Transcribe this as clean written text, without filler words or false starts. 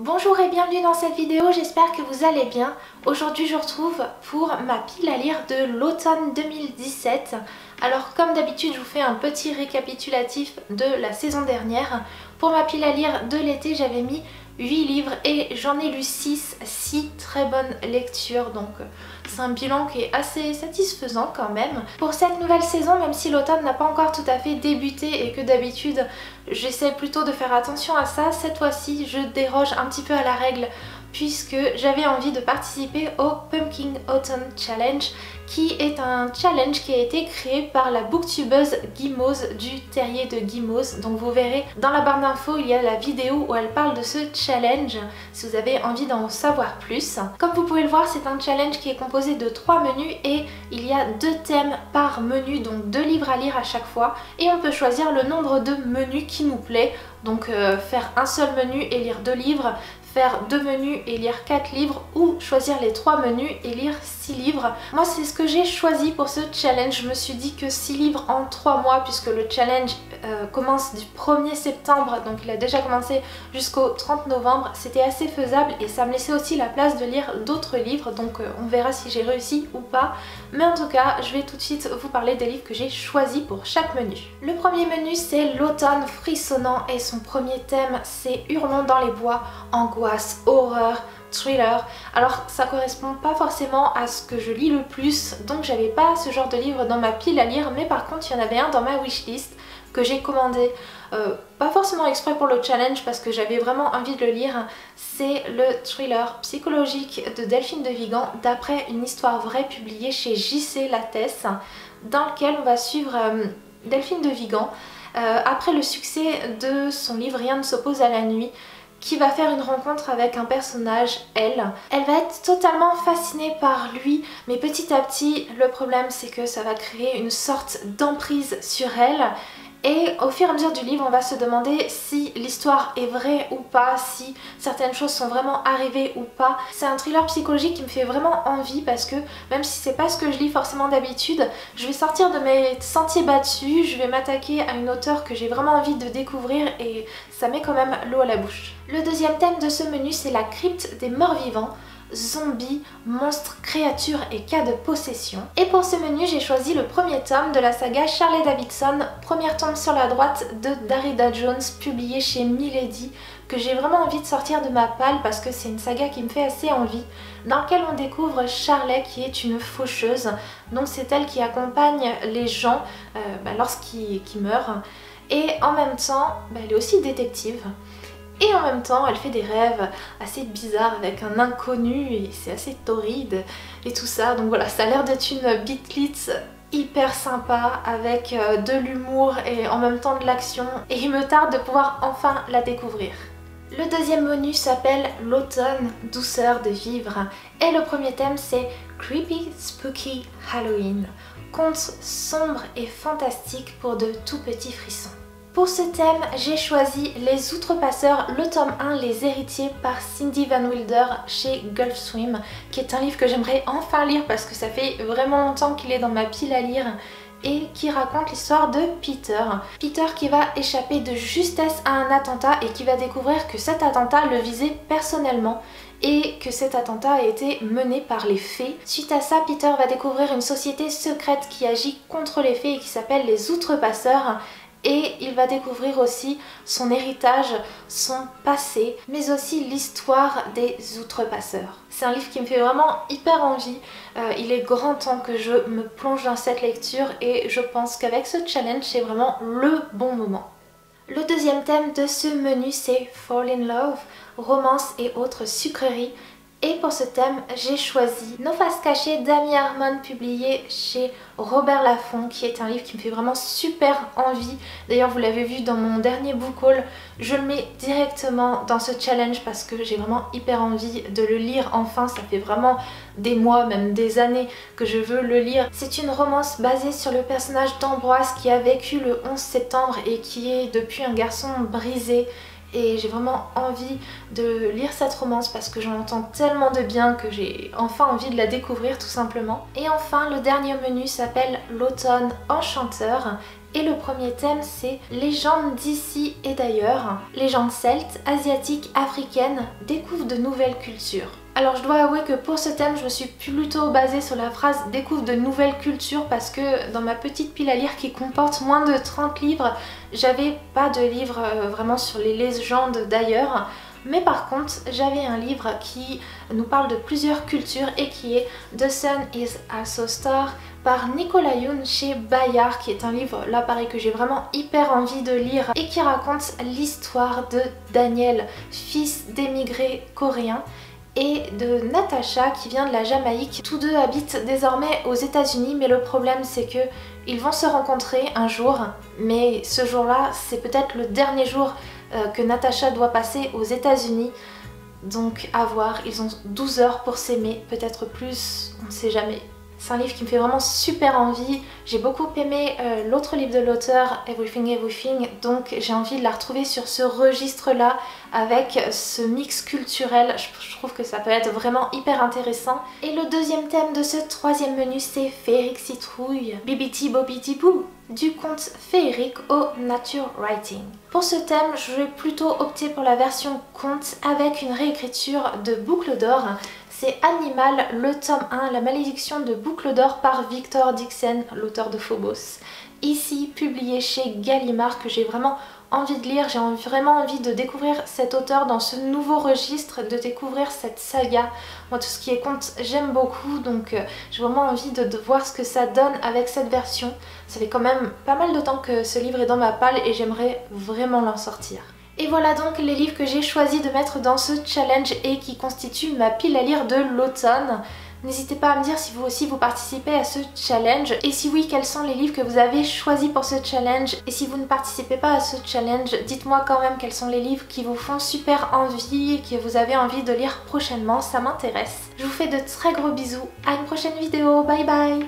Bonjour et bienvenue dans cette vidéo, j'espère que vous allez bien. Aujourd'hui je vous retrouve pour ma pile à lire de l'automne 2017. Alors comme d'habitude je vous fais un petit récapitulatif de la saison dernière. Pour ma pile à lire de l'été j'avais mis 8 livres et j'en ai lu 6 très bonnes lectures, donc c'est un bilan qui est assez satisfaisant quand même. Pour cette nouvelle saison, même si l'automne n'a pas encore tout à fait débuté et que d'habitude j'essaie plutôt de faire attention à ça, cette fois-ci je déroge un petit peu à la règle puisque j'avais envie de participer au Pumpkin Autumn Challenge, qui est un challenge qui a été créé par la booktubeuse Guimauze du Terrier de Guimauze. Donc vous verrez dans la barre d'infos il y a la vidéo où elle parle de ce challenge si vous avez envie d'en savoir plus. Comme vous pouvez le voir, c'est un challenge qui est composé de 3 menus et il y a 2 thèmes par menu, donc 2 livres à lire à chaque fois, et on peut choisir le nombre de menus qui nous plaît. Donc faire un seul menu et lire 2 livres, faire 2 menus et lire 4 livres, ou choisir les 3 menus et lire 6 livres. Moi c'est ce que j'ai choisi pour ce challenge. Je me suis dit que 6 livres en 3 mois, puisque le challenge commence du 1er septembre, donc il a déjà commencé jusqu'au 30 novembre, c'était assez faisable et ça me laissait aussi la place de lire d'autres livres, donc on verra si j'ai réussi ou pas. Mais en tout cas, je vais tout de suite vous parler des livres que j'ai choisis pour chaque menu. Le premier menu c'est l'automne frissonnant et son premier thème c'est Hurlons dans les bois, angoisse, horreur, thriller. Alors ça correspond pas forcément à ce que je lis le plus, donc j'avais pas ce genre de livre dans ma pile à lire, mais par contre il y en avait un dans ma wishlist que j'ai commandé, pas forcément exprès pour le challenge parce que j'avais vraiment envie de le lire. C'est le thriller psychologique de Delphine de Vigan, d'après une histoire vraie publiée chez JC Lattès, dans lequel on va suivre Delphine de Vigan après le succès de son livre Rien ne s'oppose à la nuit, qui va faire une rencontre avec un personnage, elle. Elle va être totalement fascinée par lui, mais petit à petit, le problème c'est que ça va créer une sorte d'emprise sur elle. Et au fur et à mesure du livre, on va se demander si l'histoire est vraie ou pas, si certaines choses sont vraiment arrivées ou pas. C'est un thriller psychologique qui me fait vraiment envie parce que même si c'est pas ce que je lis forcément d'habitude, je vais sortir de mes sentiers battus, je vais m'attaquer à une auteure que j'ai vraiment envie de découvrir et ça met quand même l'eau à la bouche. Le deuxième thème de ce menu, c'est la crypte des morts vivants. Zombies, monstres, créatures et cas de possession. Et pour ce menu, j'ai choisi le premier tome de la saga Charlie Davidson, premier tome sur la droite de Darida Jones, publié chez Milady, que j'ai vraiment envie de sortir de ma palle parce que c'est une saga qui me fait assez envie, dans laquelle on découvre Charlie qui est une faucheuse, donc c'est elle qui accompagne les gens lorsqu'ils meurent, et en même temps, elle est aussi détective. Et en même temps, elle fait des rêves assez bizarres avec un inconnu et c'est assez torride et tout ça. Donc voilà, ça a l'air d'être une bitlitz hyper sympa avec de l'humour et en même temps de l'action. Et il me tarde de pouvoir enfin la découvrir. Le deuxième menu s'appelle l'automne, douceur de vivre. Et le premier thème c'est Creepy Spooky Halloween. Conte sombre et fantastique pour de tout petits frissons. Pour ce thème, j'ai choisi Les Outrepasseurs, le tome 1, Les Héritiers par Cindy Van Wilder chez Gulfstream, qui est un livre que j'aimerais enfin lire parce que ça fait vraiment longtemps qu'il est dans ma pile à lire, et qui raconte l'histoire de Peter. Peter qui va échapper de justesse à un attentat et qui va découvrir que cet attentat le visait personnellement et que cet attentat a été mené par les fées. Suite à ça, Peter va découvrir une société secrète qui agit contre les fées et qui s'appelle les Outrepasseurs. Et il va découvrir aussi son héritage, son passé, mais aussi l'histoire des outrepasseurs. C'est un livre qui me fait vraiment hyper envie. Il est grand temps que je me plonge dans cette lecture et je pense qu'avec ce challenge, c'est vraiment le bon moment. Le deuxième thème de ce menu, c'est Fall in Love, romance et autres sucreries. Et pour ce thème, j'ai choisi Nos faces cachées d'Amy Harmon, publié chez Robert Laffont, qui est un livre qui me fait vraiment super envie. D'ailleurs, vous l'avez vu dans mon dernier book haul, je le mets directement dans ce challenge parce que j'ai vraiment hyper envie de le lire enfin. Ça fait vraiment des mois, même des années que je veux le lire. C'est une romance basée sur le personnage d'Ambroise qui a vécu le 11 septembre et qui est depuis un garçon brisé. Et j'ai vraiment envie de lire cette romance parce que j'en entends tellement de bien que j'ai enfin envie de la découvrir tout simplement. Et enfin, le dernier menu s'appelle L'automne enchanteur Et le premier thème c'est légendes d'ici et d'ailleurs. Légendes celtes, asiatiques, africaines, découvre de nouvelles cultures. Alors je dois avouer que pour ce thème je me suis plutôt basée sur la phrase découvre de nouvelles cultures parce que dans ma petite pile à lire qui comporte moins de 30 livres, j'avais pas de livre vraiment sur les légendes d'ailleurs. Mais par contre, j'avais un livre qui nous parle de plusieurs cultures et qui est The Sun is Also Star par Nicolas Yoon chez Bayard, qui est un livre, là pareil, que j'ai vraiment hyper envie de lire et qui raconte l'histoire de Daniel, fils d'émigrés coréens, et de Natasha qui vient de la Jamaïque. Tous deux habitent désormais aux États-Unis, mais le problème c'est que ils vont se rencontrer un jour, mais ce jour-là c'est peut-être le dernier jour que Natasha doit passer aux États-Unis. Donc à voir, ils ont 12 heures pour s'aimer, peut-être plus, on ne sait jamais. C'est un livre qui me fait vraiment super envie. J'ai beaucoup aimé l'autre livre de l'auteur, Everything Everything, donc j'ai envie de la retrouver sur ce registre-là avec ce mix culturel. Je trouve que ça peut être vraiment hyper intéressant. Et le deuxième thème de ce troisième menu, c'est Féerique Citrouille, Bibiti Bobiti Boo, du conte féerique au nature writing. Pour ce thème, je vais plutôt opter pour la version conte avec une réécriture de Boucle d'Or. C'est Animal, le tome 1, La malédiction de Boucle d'Or par Victor Dixon, l'auteur de Phobos. Ici, publié chez Gallimard, que j'ai vraiment envie de lire. J'ai vraiment envie de découvrir cet auteur dans ce nouveau registre, de découvrir cette saga. Moi, tout ce qui est conte, j'aime beaucoup, donc j'ai vraiment envie de voir ce que ça donne avec cette version. Ça fait quand même pas mal de temps que ce livre est dans ma palle et j'aimerais vraiment l'en sortir. Et voilà donc les livres que j'ai choisi de mettre dans ce challenge et qui constituent ma pile à lire de l'automne. N'hésitez pas à me dire si vous aussi vous participez à ce challenge et si oui, quels sont les livres que vous avez choisis pour ce challenge. Et si vous ne participez pas à ce challenge, dites-moi quand même quels sont les livres qui vous font super envie et que vous avez envie de lire prochainement, ça m'intéresse. Je vous fais de très gros bisous, à une prochaine vidéo, bye bye.